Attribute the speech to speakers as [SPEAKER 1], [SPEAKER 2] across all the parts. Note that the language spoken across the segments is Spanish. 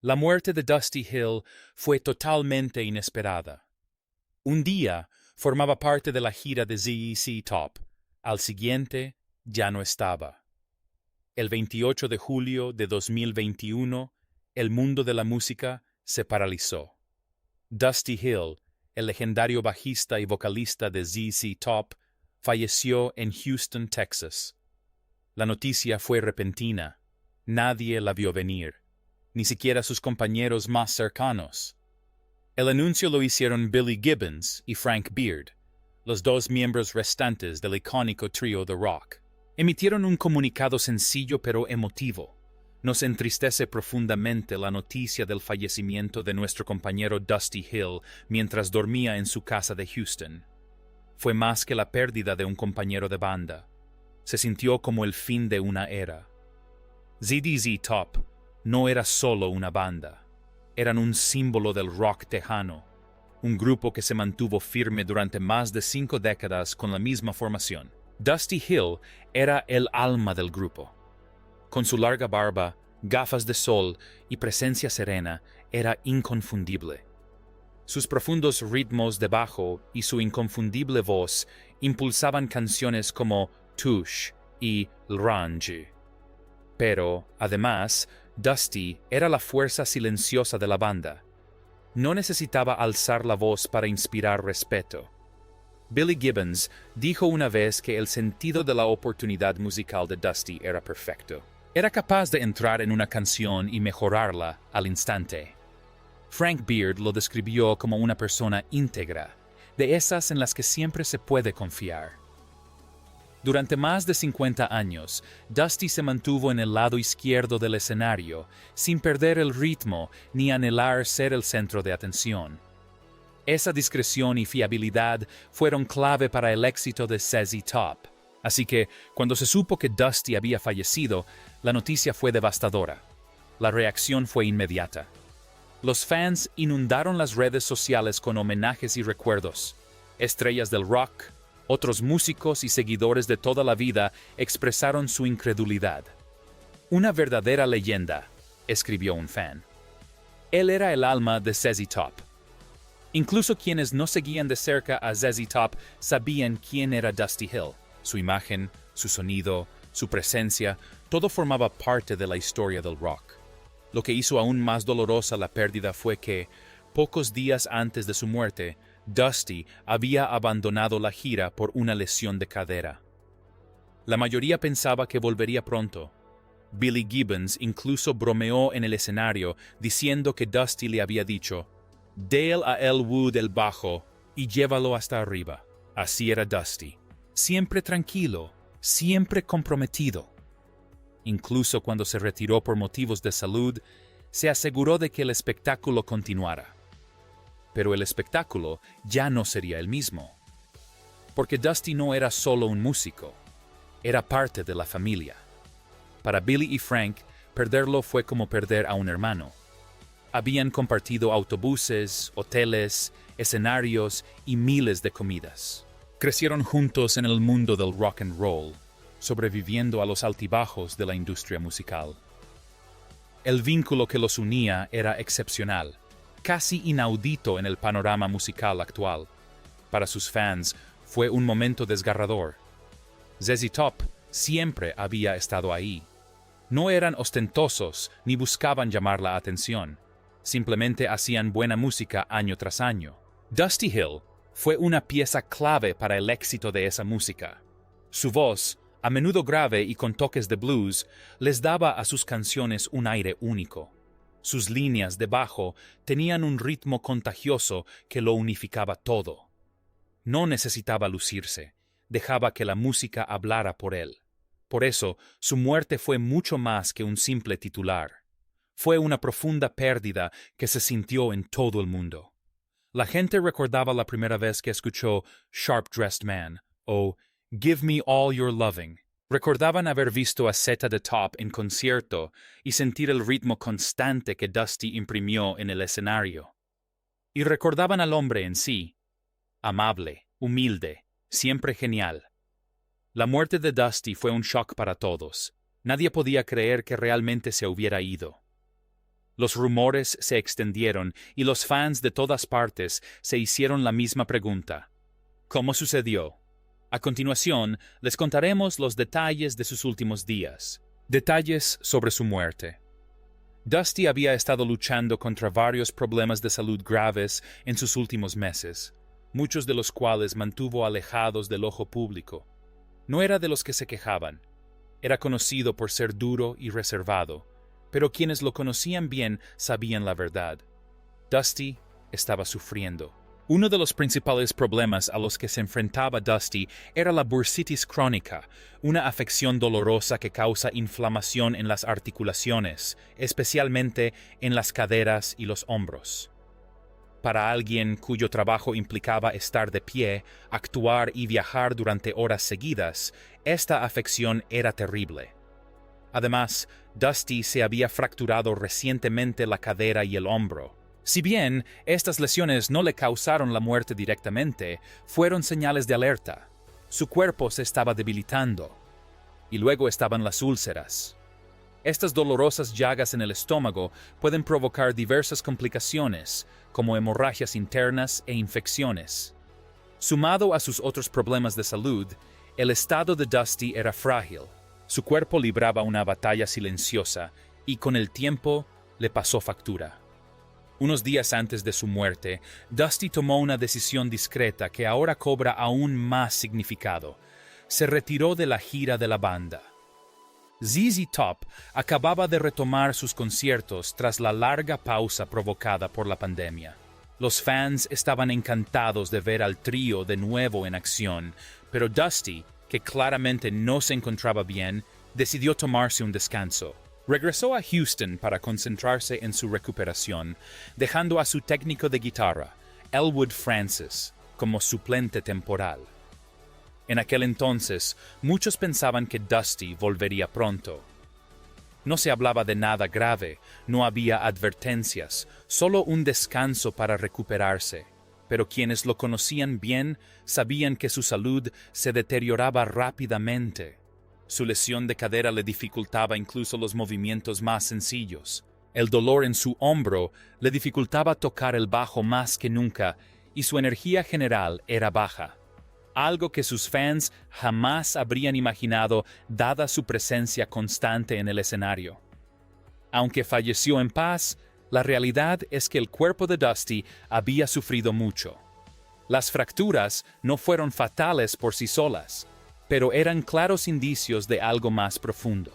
[SPEAKER 1] La muerte de Dusty Hill fue totalmente inesperada. Un día formaba parte de la gira de ZZ Top. Al siguiente ya no estaba. El 28 de julio de 2021, el mundo de la música se paralizó. Dusty Hill, el legendario bajista y vocalista de ZZ Top, falleció en Houston, Texas. La noticia fue repentina. Nadie la vio venir, ni siquiera sus compañeros más cercanos. El anuncio lo hicieron Billy Gibbons y Frank Beard, los dos miembros restantes del icónico trío de rock. Emitieron un comunicado sencillo pero emotivo. Nos entristece profundamente la noticia del fallecimiento de nuestro compañero Dusty Hill mientras dormía en su casa de Houston. Fue más que la pérdida de un compañero de banda. Se sintió como el fin de una era. ZZ Top no era solo una banda. Eran un símbolo del rock tejano, un grupo que se mantuvo firme durante más de 5 décadas con la misma formación. Dusty Hill era el alma del grupo. Con su larga barba, gafas de sol y presencia serena, era inconfundible. Sus profundos ritmos de bajo y su inconfundible voz impulsaban canciones como Tush y L'Range. Pero, además, Dusty era la fuerza silenciosa de la banda. No necesitaba alzar la voz para inspirar respeto. Billy Gibbons dijo una vez que el sentido de la oportunidad musical de Dusty era perfecto. Era capaz de entrar en una canción y mejorarla al instante. Frank Beard lo describió como una persona íntegra, de esas en las que siempre se puede confiar. Durante más de 50 años, Dusty se mantuvo en el lado izquierdo del escenario, sin perder el ritmo ni anhelar ser el centro de atención. Esa discreción y fiabilidad fueron clave para el éxito de ZZ Top, así que cuando se supo que Dusty había fallecido, la noticia fue devastadora. La reacción fue inmediata. Los fans inundaron las redes sociales con homenajes y recuerdos. Estrellas del rock, otros músicos y seguidores de toda la vida expresaron su incredulidad. Una verdadera leyenda, escribió un fan. Él era el alma de ZZ Top. Incluso quienes no seguían de cerca a ZZ Top sabían quién era Dusty Hill. Su imagen, su sonido, su presencia, todo formaba parte de la historia del rock. Lo que hizo aún más dolorosa la pérdida fue que, pocos días antes de su muerte, Dusty había abandonado la gira por una lesión de cadera. La mayoría pensaba que volvería pronto. Billy Gibbons incluso bromeó en el escenario diciendo que Dusty le había dicho: «Dale a Elwood el bajo y llévalo hasta arriba». Así era Dusty, siempre tranquilo, siempre comprometido. Incluso cuando se retiró por motivos de salud, se aseguró de que el espectáculo continuara. Pero el espectáculo ya no sería el mismo. Porque Dusty no era solo un músico, era parte de la familia. Para Billy y Frank, perderlo fue como perder a un hermano. Habían compartido autobuses, hoteles, escenarios y miles de comidas. Crecieron juntos en el mundo del rock and roll, sobreviviendo a los altibajos de la industria musical. El vínculo que los unía era excepcional, casi inaudito en el panorama musical actual. Para sus fans, fue un momento desgarrador. ZZ Top siempre había estado ahí. No eran ostentosos ni buscaban llamar la atención. Simplemente hacían buena música año tras año. Dusty Hill fue una pieza clave para el éxito de esa música. Su voz, a menudo grave y con toques de blues, les daba a sus canciones un aire único. Sus líneas de bajo tenían un ritmo contagioso que lo unificaba todo. No necesitaba lucirse, dejaba que la música hablara por él. Por eso, su muerte fue mucho más que un simple titular. Fue una profunda pérdida que se sintió en todo el mundo. La gente recordaba la primera vez que escuchó Sharp Dressed Man o Give Me All Your Loving. Recordaban haber visto a ZZ Top en concierto y sentir el ritmo constante que Dusty imprimió en el escenario. Y recordaban al hombre en sí, amable, humilde, siempre genial. La muerte de Dusty fue un shock para todos. Nadie podía creer que realmente se hubiera ido. Los rumores se extendieron y los fans de todas partes se hicieron la misma pregunta. ¿Cómo sucedió? A continuación, les contaremos los detalles de sus últimos días. Detalles sobre su muerte. Dusty había estado luchando contra varios problemas de salud graves en sus últimos meses, muchos de los cuales mantuvo alejados del ojo público. No era de los que se quejaban. Era conocido por ser duro y reservado, pero quienes lo conocían bien sabían la verdad. Dusty estaba sufriendo. Uno de los principales problemas a los que se enfrentaba Dusty era la bursitis crónica, una afección dolorosa que causa inflamación en las articulaciones, especialmente en las caderas y los hombros. Para alguien cuyo trabajo implicaba estar de pie, actuar y viajar durante horas seguidas, esta afección era terrible. Además, Dusty se había fracturado recientemente la cadera y el hombro. Si bien estas lesiones no le causaron la muerte directamente, fueron señales de alerta. Su cuerpo se estaba debilitando. Y luego estaban las úlceras. Estas dolorosas llagas en el estómago pueden provocar diversas complicaciones, como hemorragias internas e infecciones. Sumado a sus otros problemas de salud, el estado de Dusty era frágil. Su cuerpo libraba una batalla silenciosa y con el tiempo le pasó factura. Unos días antes de su muerte, Dusty tomó una decisión discreta que ahora cobra aún más significado. Se retiró de la gira de la banda. ZZ Top acababa de retomar sus conciertos tras la larga pausa provocada por la pandemia. Los fans estaban encantados de ver al trío de nuevo en acción, pero Dusty, que claramente no se encontraba bien, decidió tomarse un descanso. Regresó a Houston para concentrarse en su recuperación, dejando a su técnico de guitarra, Elwood Francis, como suplente temporal. En aquel entonces, muchos pensaban que Dusty volvería pronto. No se hablaba de nada grave, no había advertencias, solo un descanso para recuperarse. Pero quienes lo conocían bien sabían que su salud se deterioraba rápidamente. Su lesión de cadera le dificultaba incluso los movimientos más sencillos. El dolor en su hombro le dificultaba tocar el bajo más que nunca, y su energía general era baja. Algo que sus fans jamás habrían imaginado dada su presencia constante en el escenario. Aunque falleció en paz, la realidad es que el cuerpo de Dusty había sufrido mucho. Las fracturas no fueron fatales por sí solas, pero eran claros indicios de algo más profundo.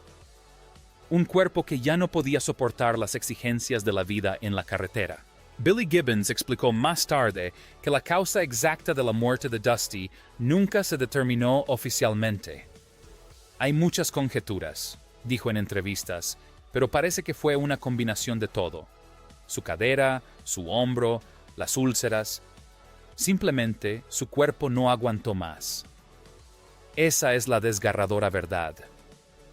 [SPEAKER 1] Un cuerpo que ya no podía soportar las exigencias de la vida en la carretera. Billy Gibbons explicó más tarde que la causa exacta de la muerte de Dusty nunca se determinó oficialmente. Hay muchas conjeturas, dijo en entrevistas, pero parece que fue una combinación de todo. Su cadera, su hombro, las úlceras. Simplemente su cuerpo no aguantó más. Esa es la desgarradora verdad.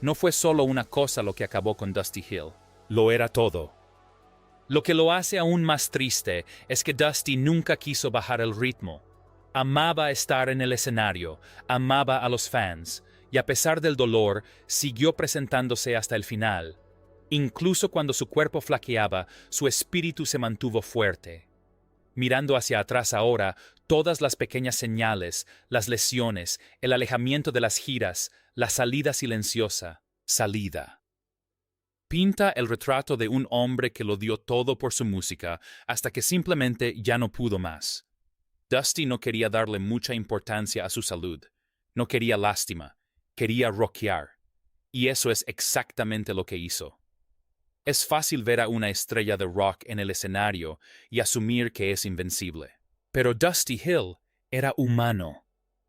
[SPEAKER 1] No fue solo una cosa lo que acabó con Dusty Hill, lo era todo. Lo que lo hace aún más triste es que Dusty nunca quiso bajar el ritmo. Amaba estar en el escenario, amaba a los fans, y a pesar del dolor, siguió presentándose hasta el final. Incluso cuando su cuerpo flaqueaba, su espíritu se mantuvo fuerte. Mirando hacia atrás ahora, todas las pequeñas señales, las lesiones, el alejamiento de las giras, la salida silenciosa, pinta el retrato de un hombre que lo dio todo por su música hasta que simplemente ya no pudo más. Dusty no quería darle mucha importancia a su salud, no quería lástima, quería rockear, y eso es exactamente lo que hizo. Es fácil ver a una estrella de rock en el escenario y asumir que es invencible. Pero Dusty Hill era humano.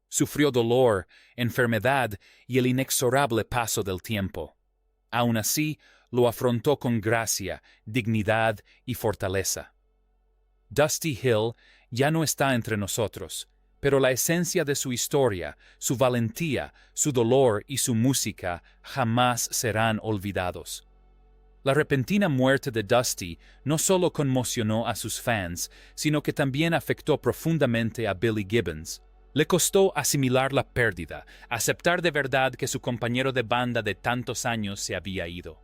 [SPEAKER 1] Sufrió dolor, enfermedad y el inexorable paso del tiempo. Aún así, lo afrontó con gracia, dignidad y fortaleza. Dusty Hill ya no está entre nosotros, pero la esencia de su historia, su valentía, su dolor y su música jamás serán olvidados. La repentina muerte de Dusty no solo conmocionó a sus fans, sino que también afectó profundamente a Billy Gibbons. Le costó asimilar la pérdida, aceptar de verdad que su compañero de banda de tantos años se había ido.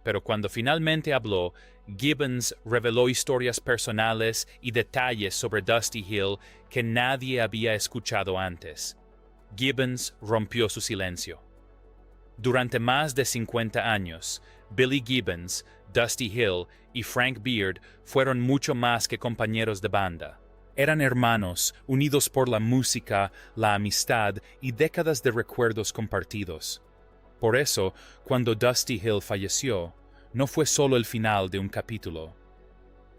[SPEAKER 1] Pero cuando finalmente habló, Gibbons reveló historias personales y detalles sobre Dusty Hill que nadie había escuchado antes. Gibbons rompió su silencio. Durante más de 50 años, Billy Gibbons, Dusty Hill y Frank Beard fueron mucho más que compañeros de banda. Eran hermanos, unidos por la música, la amistad y décadas de recuerdos compartidos. Por eso, cuando Dusty Hill falleció, no fue solo el final de un capítulo.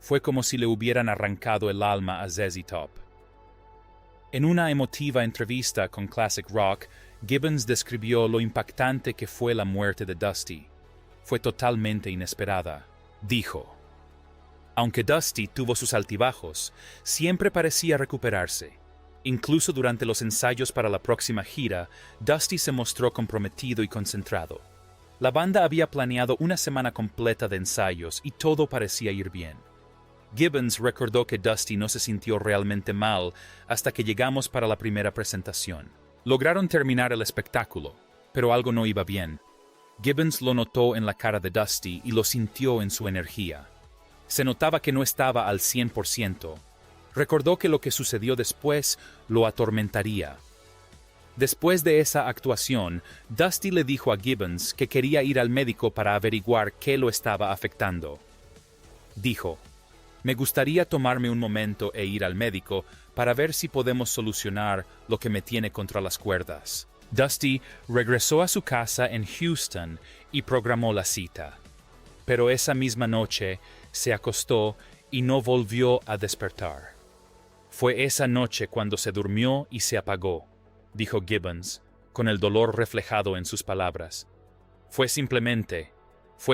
[SPEAKER 1] Fue como si le hubieran arrancado el alma a ZZ Top. En una emotiva entrevista con Classic Rock, Gibbons describió lo impactante que fue la muerte de Dusty. Fue totalmente inesperada. Dijo: aunque Dusty tuvo sus altibajos, siempre parecía recuperarse. Incluso durante los ensayos para la próxima gira, Dusty se mostró comprometido y concentrado. La banda había planeado una semana completa de ensayos y todo parecía ir bien. Gibbons recordó que Dusty no se sintió realmente mal hasta que llegamos para la primera presentación. Lograron terminar el espectáculo, pero algo no iba bien. Gibbons lo notó en la cara de Dusty y lo sintió en su energía. Se notaba que no estaba al 100%. Recordó que lo que sucedió después lo atormentaría. Después de esa actuación, Dusty le dijo a Gibbons que quería ir al médico para averiguar qué lo estaba afectando. Dijo: me gustaría tomarme un momento e ir al médico para ver si podemos solucionar lo que me tiene contra las cuerdas. Dusty regresó a su casa en Houston y programó la cita. Pero esa misma noche se acostó y no volvió a despertar. Fue esa noche cuando se durmió y se apagó, dijo Gibbons, con el dolor reflejado en sus palabras. Fue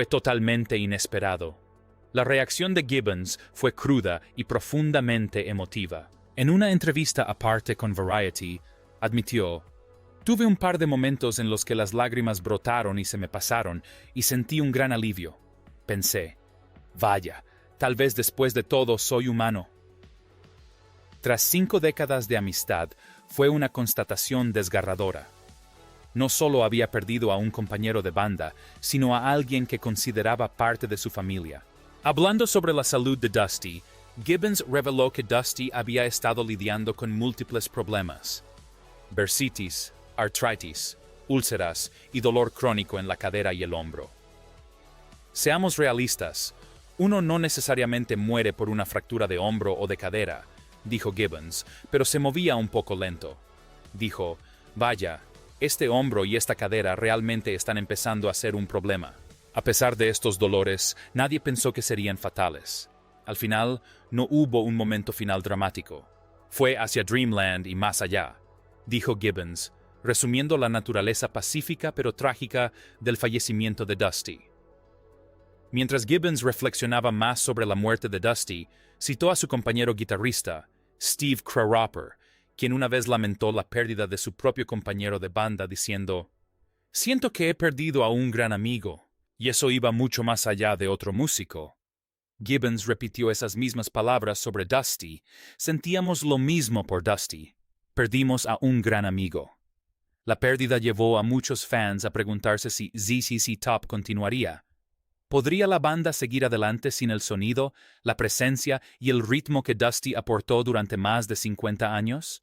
[SPEAKER 1] totalmente inesperado. La reacción de Gibbons fue cruda y profundamente emotiva. En una entrevista aparte con Variety, admitió: tuve un par de momentos en los que las lágrimas brotaron y se me pasaron, y sentí un gran alivio. Pensé: vaya, tal vez después de todo soy humano. Tras 5 décadas de amistad, fue una constatación desgarradora. No solo había perdido a un compañero de banda, sino a alguien que consideraba parte de su familia. Hablando sobre la salud de Dusty, Gibbons reveló que Dusty había estado lidiando con múltiples problemas: bursitis, artritis, úlceras y dolor crónico en la cadera y el hombro. Seamos realistas, uno no necesariamente muere por una fractura de hombro o de cadera, dijo Gibbons, pero se movía un poco lento. Dijo: vaya, este hombro y esta cadera realmente están empezando a ser un problema. A pesar de estos dolores, nadie pensó que serían fatales. Al final, no hubo un momento final dramático. Fue hacia Dreamland y más allá, dijo Gibbons, resumiendo la naturaleza pacífica pero trágica del fallecimiento de Dusty. Mientras Gibbons reflexionaba más sobre la muerte de Dusty, citó a su compañero guitarrista, Steve Crawropper, quien una vez lamentó la pérdida de su propio compañero de banda diciendo: siento que he perdido a un gran amigo, y eso iba mucho más allá de otro músico. Gibbons repitió esas mismas palabras sobre Dusty. Sentíamos lo mismo por Dusty. Perdimos a un gran amigo. La pérdida llevó a muchos fans a preguntarse si ZZ Top continuaría. ¿Podría la banda seguir adelante sin el sonido, la presencia y el ritmo que Dusty aportó durante más de 50 años?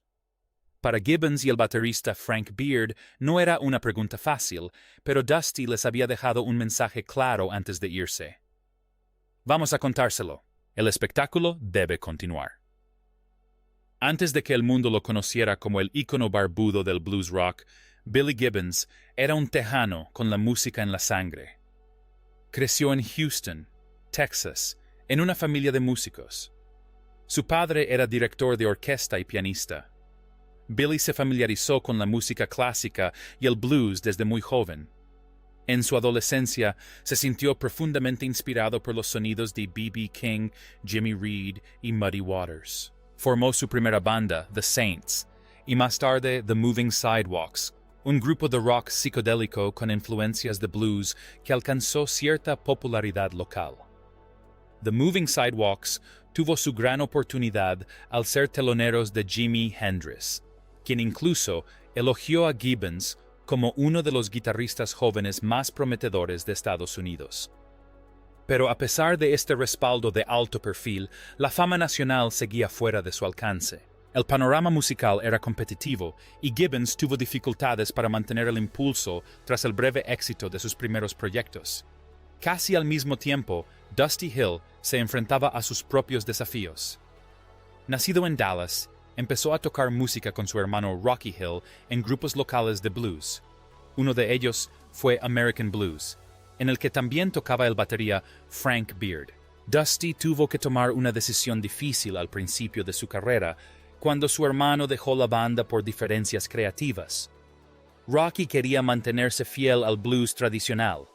[SPEAKER 1] Para Gibbons y el baterista Frank Beard no era una pregunta fácil, pero Dusty les había dejado un mensaje claro antes de irse. Vamos a contárselo. El espectáculo debe continuar. Antes de que el mundo lo conociera como el ícono barbudo del blues rock, Billy Gibbons era un tejano con la música en la sangre. Creció en Houston, Texas, en una familia de músicos. Su padre era director de orquesta y pianista. Billy se familiarizó con la música clásica y el blues desde muy joven. En su adolescencia, se sintió profundamente inspirado por los sonidos de B.B. King, Jimmy Reed y Muddy Waters. Formó su primera banda, The Saints, y más tarde The Moving Sidewalks, un grupo de rock psicodélico con influencias de blues que alcanzó cierta popularidad local. The Moving Sidewalks tuvo su gran oportunidad al ser teloneros de Jimi Hendrix, quien incluso elogió a Gibbons como uno de los guitarristas jóvenes más prometedores de Estados Unidos. Pero a pesar de este respaldo de alto perfil, la fama nacional seguía fuera de su alcance. El panorama musical era competitivo y Gibbons tuvo dificultades para mantener el impulso tras el breve éxito de sus primeros proyectos. Casi al mismo tiempo, Dusty Hill se enfrentaba a sus propios desafíos. Nacido en Dallas, empezó a tocar música con su hermano Rocky Hill en grupos locales de blues. Uno de ellos fue American Blues, en el que también tocaba el batería Frank Beard. Dusty tuvo que tomar una decisión difícil al principio de su carrera, cuando su hermano dejó la banda por diferencias creativas. Rocky quería mantenerse fiel al blues tradicional.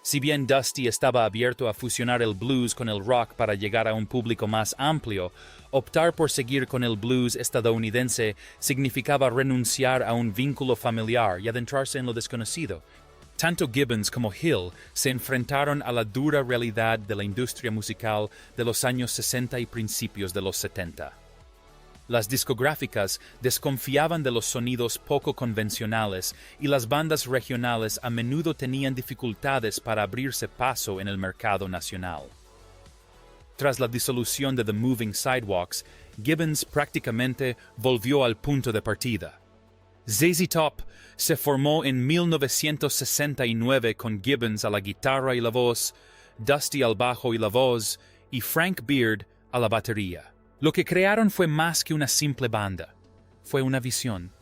[SPEAKER 1] Si bien Dusty estaba abierto a fusionar el blues con el rock para llegar a un público más amplio, optar por seguir con el blues estadounidense significaba renunciar a un vínculo familiar y adentrarse en lo desconocido. Tanto Gibbons como Hill se enfrentaron a la dura realidad de la industria musical de los años 60 y principios de los 70. Las discográficas desconfiaban de los sonidos poco convencionales y las bandas regionales a menudo tenían dificultades para abrirse paso en el mercado nacional. Tras la disolución de The Moving Sidewalks, Gibbons prácticamente volvió al punto de partida. ZZ Top se formó en 1969 con Gibbons a la guitarra y la voz, Dusty al bajo y la voz, y Frank Beard a la batería. Lo que crearon fue más que una simple banda. Fue una visión,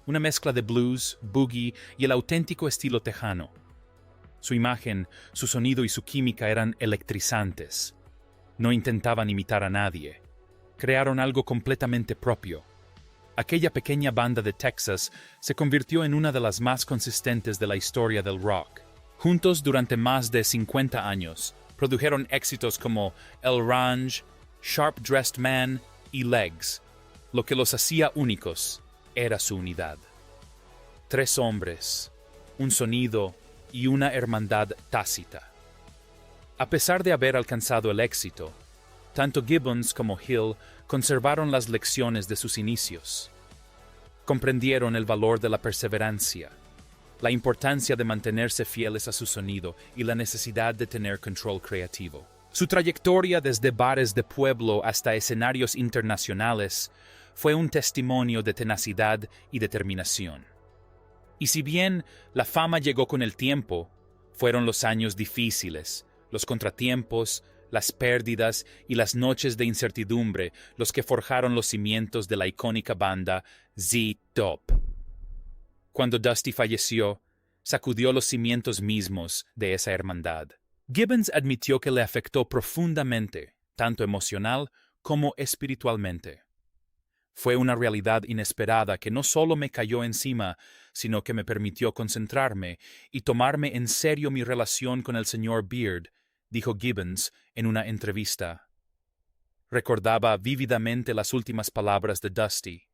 [SPEAKER 1] una mezcla de blues, boogie y el auténtico estilo tejano. Su imagen, su sonido y su química eran electrizantes. No intentaban imitar a nadie. Crearon algo completamente propio. Aquella pequeña banda de Texas se convirtió en una de las más consistentes de la historia del rock. Juntos durante más de 50 años, produjeron éxitos como El Range, Sharp Dressed Man y Legs. Lo que los hacía únicos era su unidad. 3 hombres, un sonido y una hermandad tácita. A pesar de haber alcanzado el éxito, tanto Gibbons como Hill conservaron las lecciones de sus inicios. Comprendieron el valor de la perseverancia, la importancia de mantenerse fieles a su sonido y la necesidad de tener control creativo. Su trayectoria desde bares de pueblo hasta escenarios internacionales fue un testimonio de tenacidad y determinación. Y si bien la fama llegó con el tiempo, fueron los años difíciles, los contratiempos, las pérdidas y las noches de incertidumbre los que forjaron los cimientos de la icónica banda Z-Top. Cuando Dusty falleció, sacudió los cimientos mismos de esa hermandad. Gibbons admitió que le afectó profundamente, tanto emocional como espiritualmente. Fue una realidad inesperada que no solo me cayó encima, sino que me permitió concentrarme y tomarme en serio mi relación con el señor Beard, dijo Gibbons en una entrevista. Recordaba vívidamente las últimas palabras de Dusty.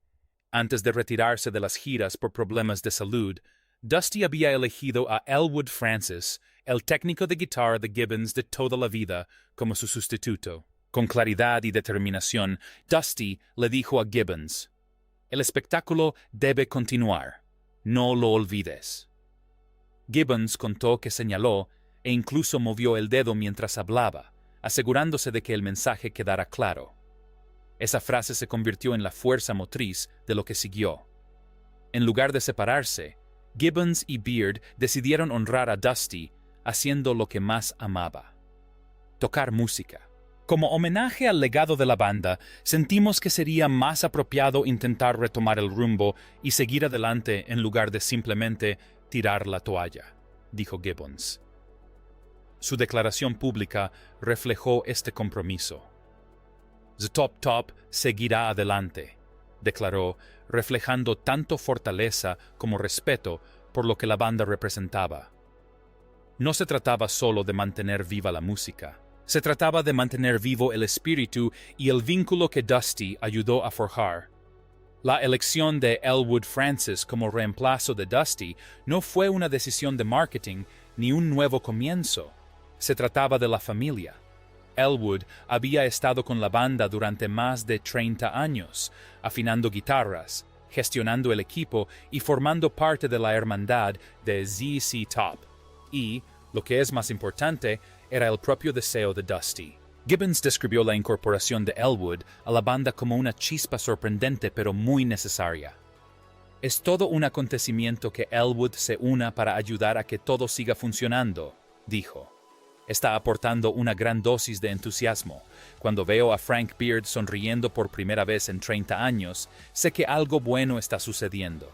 [SPEAKER 1] Antes de retirarse de las giras por problemas de salud, Dusty había elegido a Elwood Francis, el técnico de guitarra de Gibbons de toda la vida, como su sustituto. Con claridad y determinación, Dusty le dijo a Gibbons: «El espectáculo debe continuar. No lo olvides». Gibbons contó que señaló e incluso movió el dedo mientras hablaba, asegurándose de que el mensaje quedara claro. Esa frase se convirtió en la fuerza motriz de lo que siguió. En lugar de separarse, Gibbons y Beard decidieron honrar a Dusty haciendo lo que más amaba: tocar música. Como homenaje al legado de la banda, sentimos que sería más apropiado intentar retomar el rumbo y seguir adelante en lugar de simplemente tirar la toalla, dijo Gibbons. Su declaración pública reflejó este compromiso. Z-Top seguirá adelante, declaró, reflejando tanto fortaleza como respeto por lo que la banda representaba. No se trataba solo de mantener viva la música, se trataba de mantener vivo el espíritu y el vínculo que Dusty ayudó a forjar. La elección de Elwood Francis como reemplazo de Dusty no fue una decisión de marketing ni un nuevo comienzo. Se trataba de la familia. Elwood había estado con la banda durante más de 30 años, afinando guitarras, gestionando el equipo y formando parte de la hermandad de ZZ Top. Y, lo que es más importante, era el propio deseo de Dusty. Gibbons describió la incorporación de Elwood a la banda como una chispa sorprendente pero muy necesaria. Es todo un acontecimiento que Elwood se una para ayudar a que todo siga funcionando, dijo. Está aportando una gran dosis de entusiasmo. Cuando veo a Frank Beard sonriendo por primera vez en 30 años, sé que algo bueno está sucediendo.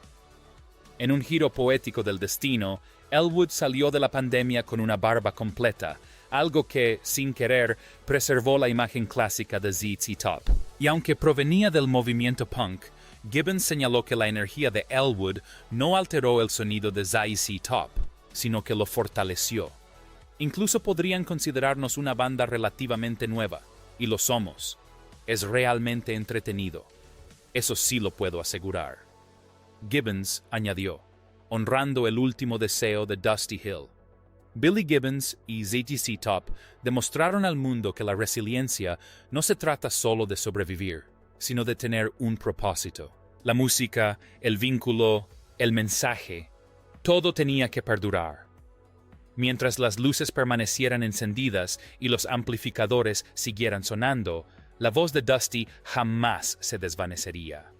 [SPEAKER 1] En un giro poético del destino, Elwood salió de la pandemia con una barba completa, algo que, sin querer, preservó la imagen clásica de ZZ Top. Y aunque provenía del movimiento punk, Gibbons señaló que la energía de Elwood no alteró el sonido de ZZ Top, sino que lo fortaleció. Incluso podrían considerarnos una banda relativamente nueva, y lo somos. Es realmente entretenido. Eso sí lo puedo asegurar. Gibbons añadió, honrando el último deseo de Dusty Hill. Billy Gibbons y ZZ Top demostraron al mundo que la resiliencia no se trata solo de sobrevivir, sino de tener un propósito. La música, el vínculo, el mensaje, todo tenía que perdurar. Mientras las luces permanecieran encendidas y los amplificadores siguieran sonando, la voz de Dusty jamás se desvanecería.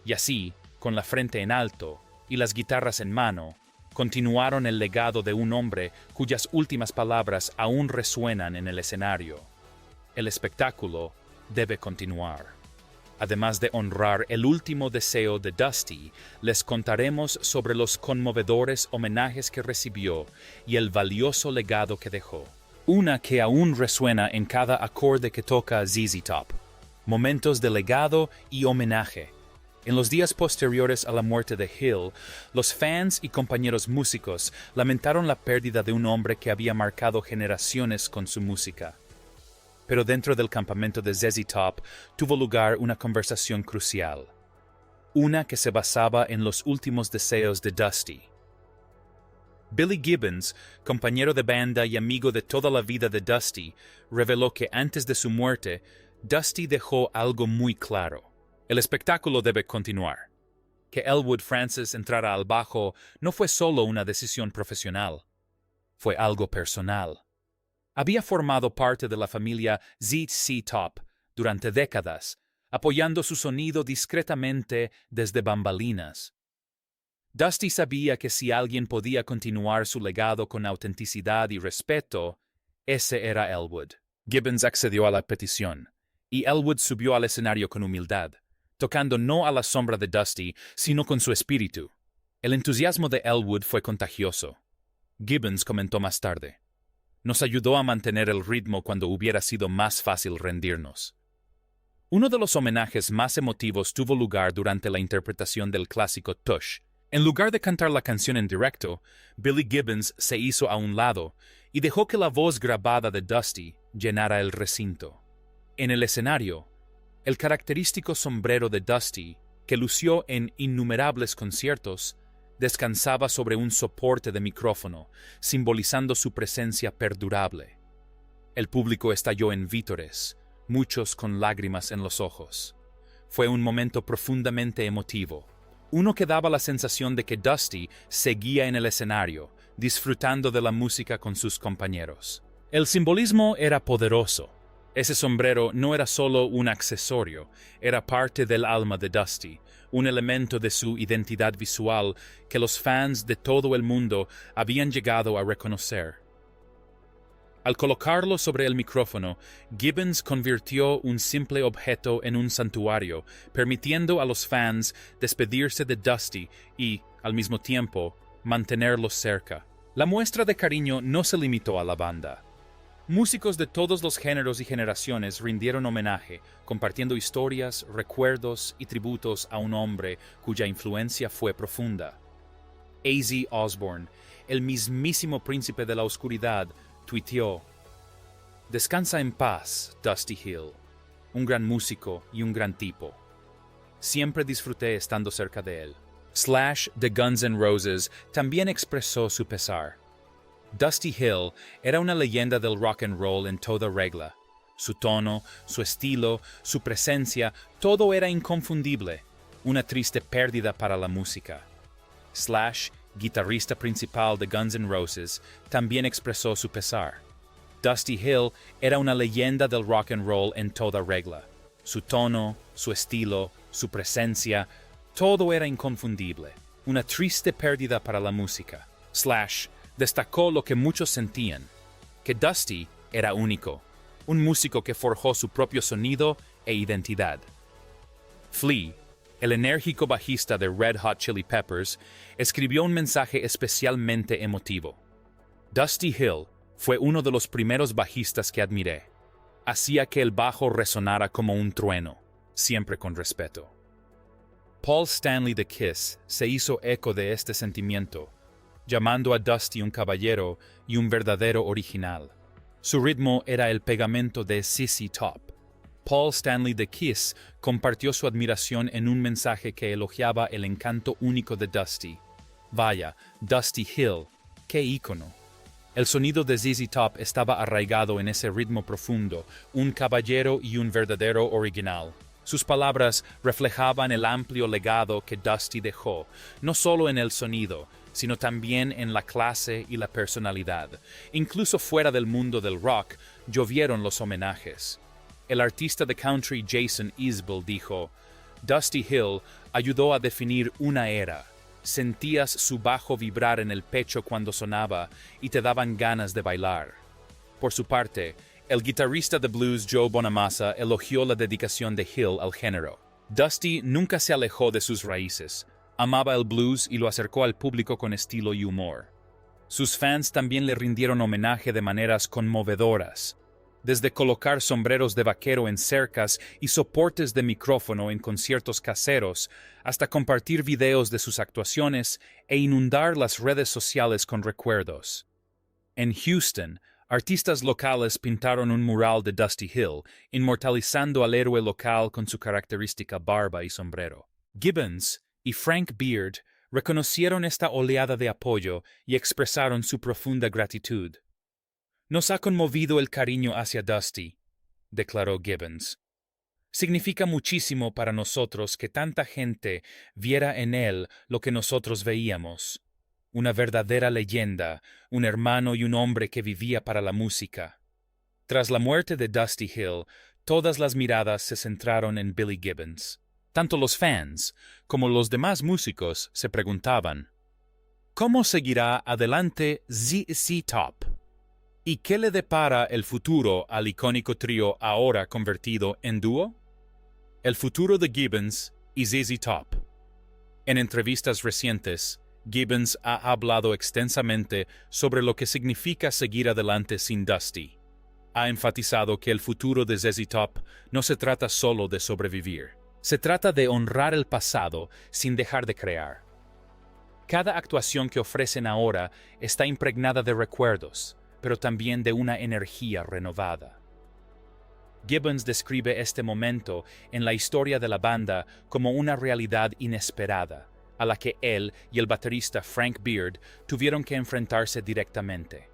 [SPEAKER 1] Y así, con la frente en alto y las guitarras en mano, continuaron el legado de un hombre cuyas últimas palabras aún resuenan en el escenario. El espectáculo debe continuar. Además de honrar el último deseo de Dusty, les contaremos sobre los conmovedores homenajes que recibió y el valioso legado que dejó. Una que aún resuena en cada acorde que toca ZZ Top. Momentos de legado y homenaje. En los días posteriores a la muerte de Hill, los fans y compañeros músicos lamentaron la pérdida de un hombre que había marcado generaciones con su música. Pero dentro del campamento de ZZ Top tuvo lugar una conversación crucial. Una que se basaba en los últimos deseos de Dusty. Billy Gibbons, compañero de banda y amigo de toda la vida de Dusty, reveló que antes de su muerte, Dusty dejó algo muy claro. El espectáculo debe continuar. Que Elwood Francis entrara al bajo no fue solo una decisión profesional, fue algo personal. Había formado parte de la familia ZZ Top durante décadas, apoyando su sonido discretamente desde bambalinas. Dusty sabía que si alguien podía continuar su legado con autenticidad y respeto, ese era Elwood. Gibbons accedió a la petición, y Elwood subió al escenario con humildad, tocando no a la sombra de Dusty, sino con su espíritu. El entusiasmo de Elwood fue contagioso. Gibbons comentó más tarde. Nos ayudó a mantener el ritmo cuando hubiera sido más fácil rendirnos. Uno de los homenajes más emotivos tuvo lugar durante la interpretación del clásico Tush. En lugar de cantar la canción en directo, Billy Gibbons se hizo a un lado y dejó que la voz grabada de Dusty llenara el recinto. En el escenario, el característico sombrero de Dusty, que lució en innumerables conciertos, descansaba sobre un soporte de micrófono, simbolizando su presencia perdurable. El público estalló en vítores, muchos con lágrimas en los ojos. Fue un momento profundamente emotivo, uno que daba la sensación de que Dusty seguía en el escenario, disfrutando de la música con sus compañeros. El simbolismo era poderoso. Ese sombrero no era solo un accesorio, era parte del alma de Dusty, un elemento de su identidad visual que los fans de todo el mundo habían llegado a reconocer. Al colocarlo sobre el micrófono, Gibbons convirtió un simple objeto en un santuario, permitiendo a los fans despedirse de Dusty y, al mismo tiempo, mantenerlos cerca. La muestra de cariño no se limitó a la banda. Músicos de todos los géneros y generaciones rindieron homenaje, compartiendo historias, recuerdos y tributos a un hombre cuya influencia fue profunda. Ozzy Osbourne, el mismísimo príncipe de la oscuridad, tuiteó: "Descansa en paz, Dusty Hill, un gran músico y un gran tipo. Siempre disfruté estando cerca de él." Slash de Guns N' Roses también expresó su pesar. Dusty Hill era una leyenda del rock and roll en toda regla. Su tono, su estilo, su presencia, todo era inconfundible. Una triste pérdida para la música. Slash, guitarrista principal de Guns N' Roses, también expresó su pesar. Dusty Hill era una leyenda del rock and roll en toda regla. Su tono, su estilo, su presencia, todo era inconfundible. Una triste pérdida para la música. Slash destacó lo que muchos sentían, que Dusty era único, un músico que forjó su propio sonido e identidad. Flea, el enérgico bajista de Red Hot Chili Peppers, escribió un mensaje especialmente emotivo. Dusty Hill fue uno de los primeros bajistas que admiré. Hacía que el bajo resonara como un trueno, siempre con respeto. Paul Stanley de Kiss se hizo eco de este sentimiento, llamando a Dusty un caballero y un verdadero original. Su ritmo era el pegamento de ZZ Top. Paul Stanley de Kiss compartió su admiración en un mensaje que elogiaba el encanto único de Dusty. Vaya, Dusty Hill, qué ícono. El sonido de ZZ Top estaba arraigado en ese ritmo profundo, un caballero y un verdadero original. Sus palabras reflejaban el amplio legado que Dusty dejó, no solo en el sonido, sino también en la clase y la personalidad. Incluso fuera del mundo del rock, llovieron los homenajes. El artista de country Jason Isbell dijo, Dusty Hill ayudó a definir una era. Sentías su bajo vibrar en el pecho cuando sonaba y te daban ganas de bailar. Por su parte, el guitarrista de blues Joe Bonamassa elogió la dedicación de Hill al género. Dusty nunca se alejó de sus raíces. Amaba el blues y lo acercó al público con estilo y humor. Sus fans también le rindieron homenaje de maneras conmovedoras, desde colocar sombreros de vaquero en cercas y soportes de micrófono en conciertos caseros, hasta compartir videos de sus actuaciones e inundar las redes sociales con recuerdos. En Houston, artistas locales pintaron un mural de Dusty Hill, inmortalizando al héroe local con su característica barba y sombrero. Gibbons y Frank Beard reconocieron esta oleada de apoyo y expresaron su profunda gratitud. Nos ha conmovido el cariño hacia Dusty, declaró Gibbons. Significa muchísimo para nosotros que tanta gente viera en él lo que nosotros veíamos. Una verdadera leyenda, un hermano y un hombre que vivía para la música. Tras la muerte de Dusty Hill, todas las miradas se centraron en Billy Gibbons. Tanto los fans como los demás músicos se preguntaban, ¿cómo seguirá adelante ZZ Top? ¿Y qué le depara el futuro al icónico trío ahora convertido en dúo? El futuro de Gibbons y ZZ Top. En entrevistas recientes, Gibbons ha hablado extensamente sobre lo que significa seguir adelante sin Dusty. Ha enfatizado que el futuro de ZZ Top no se trata solo de sobrevivir. Se trata de honrar el pasado sin dejar de crear. Cada actuación que ofrecen ahora está impregnada de recuerdos, pero también de una energía renovada. Gibbons describe este momento en la historia de la banda como una realidad inesperada, a la que él y el baterista Frank Beard tuvieron que enfrentarse directamente.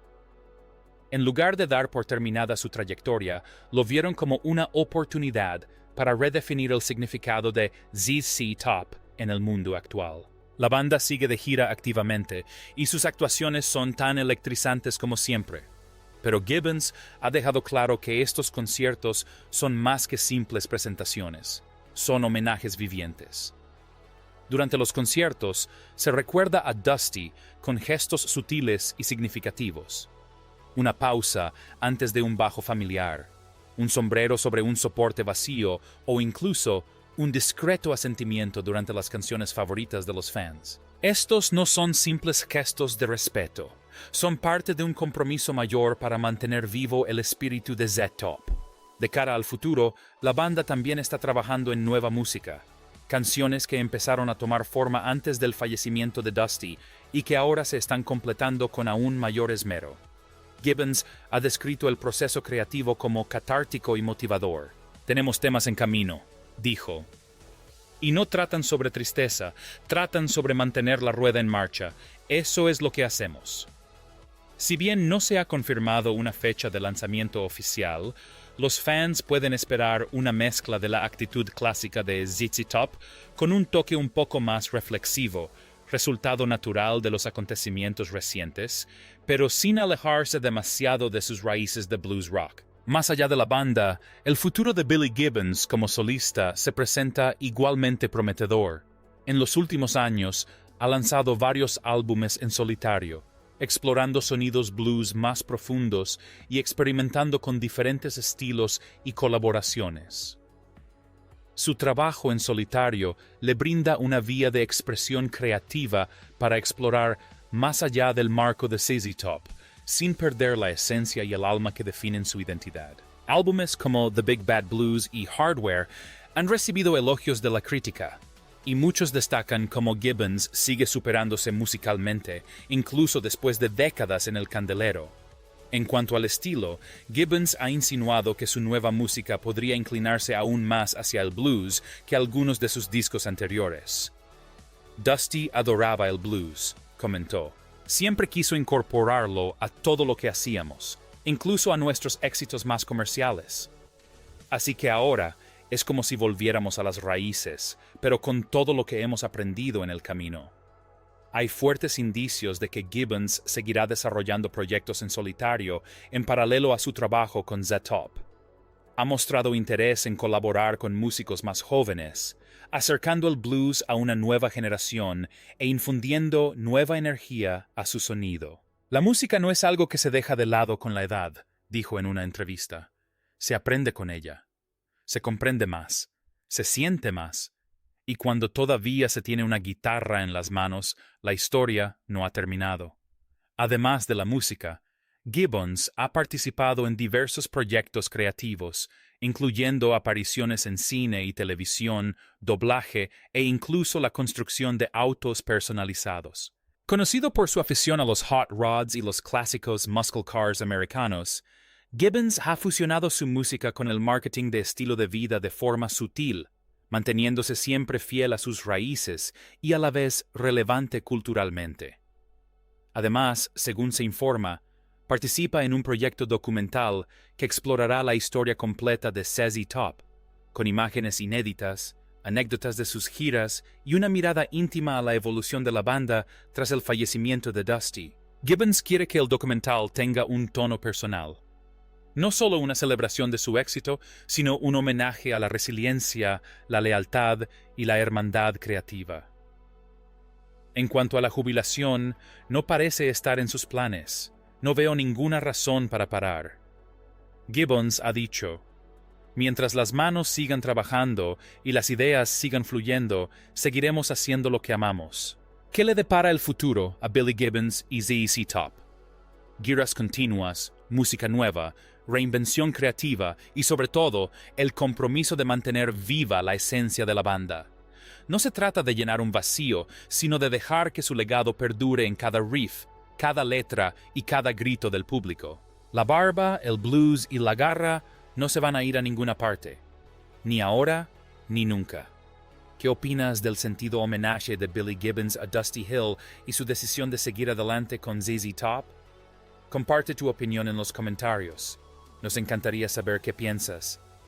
[SPEAKER 1] En lugar de dar por terminada su trayectoria, lo vieron como una oportunidad para redefinir el significado de ZZ Top en el mundo actual. La banda sigue de gira activamente y sus actuaciones son tan electrizantes como siempre. Pero Gibbons ha dejado claro que estos conciertos son más que simples presentaciones, son homenajes vivientes. Durante los conciertos se recuerda a Dusty con gestos sutiles y significativos. Una pausa antes de un bajo familiar, un sombrero sobre un soporte vacío o incluso un discreto asentimiento durante las canciones favoritas de los fans. Estos no son simples gestos de respeto, son parte de un compromiso mayor para mantener vivo el espíritu de Z-Top. De cara al futuro, la banda también está trabajando en nueva música, canciones que empezaron a tomar forma antes del fallecimiento de Dusty y que ahora se están completando con aún mayor esmero. Gibbons ha descrito el proceso creativo como catártico y motivador. Tenemos temas en camino, dijo. Y no tratan sobre tristeza, tratan sobre mantener la rueda en marcha. Eso es lo que hacemos. Si bien no se ha confirmado una fecha de lanzamiento oficial, los fans pueden esperar una mezcla de la actitud clásica de ZZ Top con un toque un poco más reflexivo, resultado natural de los acontecimientos recientes, pero sin alejarse demasiado de sus raíces de blues rock. Más allá de la banda, el futuro de Billy Gibbons como solista se presenta igualmente prometedor. En los últimos años, ha lanzado varios álbumes en solitario, explorando sonidos blues más profundos y experimentando con diferentes estilos y colaboraciones. Su trabajo en solitario le brinda una vía de expresión creativa para explorar más allá del marco de ZZ Top, sin perder la esencia y el alma que definen su identidad. Álbumes como The Big Bad Blues y Hardware han recibido elogios de la crítica, y muchos destacan cómo Gibbons sigue superándose musicalmente, incluso después de décadas en el candelero. En cuanto al estilo, Gibbons ha insinuado que su nueva música podría inclinarse aún más hacia el blues que algunos de sus discos anteriores. Dusty adoraba el blues, comentó. Siempre quiso incorporarlo a todo lo que hacíamos, incluso a nuestros éxitos más comerciales. Así que ahora es como si volviéramos a las raíces, pero con todo lo que hemos aprendido en el camino. Hay fuertes indicios de que Gibbons seguirá desarrollando proyectos en solitario en paralelo a su trabajo con Z-Top. Ha mostrado interés en colaborar con músicos más jóvenes, acercando el blues a una nueva generación e infundiendo nueva energía a su sonido. La música no es algo que se deja de lado con la edad, dijo en una entrevista. Se aprende con ella. Se comprende más, se siente más, y cuando todavía se tiene una guitarra en las manos, la historia no ha terminado. Además de la música, Gibbons ha participado en diversos proyectos creativos, incluyendo apariciones en cine y televisión, doblaje e incluso la construcción de autos personalizados. Conocido por su afición a los hot rods y los clásicos muscle cars americanos, Gibbons ha fusionado su música con el marketing de estilo de vida de forma sutil, manteniéndose siempre fiel a sus raíces y a la vez relevante culturalmente. Además, según se informa, participa en un proyecto documental que explorará la historia completa de ZZ Top, con imágenes inéditas, anécdotas de sus giras y una mirada íntima a la evolución de la banda tras el fallecimiento de Dusty. Gibbons quiere que el documental tenga un tono personal. No solo una celebración de su éxito, sino un homenaje a la resiliencia, la lealtad y la hermandad creativa. En cuanto a la jubilación, no parece estar en sus planes. No veo ninguna razón para parar. Gibbons ha dicho: mientras las manos sigan trabajando y las ideas sigan fluyendo, seguiremos haciendo lo que amamos. ¿Qué le depara el futuro a Billy Gibbons y ZZ Top? Giras continuas, música nueva, reinvención creativa y, sobre todo, el compromiso de mantener viva la esencia de la banda. No se trata de llenar un vacío, sino de dejar que su legado perdure en cada riff, cada letra y cada grito del público. La barba, el blues y la garra no se van a ir a ninguna parte, ni ahora ni nunca. ¿Qué opinas del sentido homenaje de Billy Gibbons a Dusty Hill y su decisión de seguir adelante con ZZ Top? Comparte tu opinión en los comentarios. Nos encantaría saber qué piensas.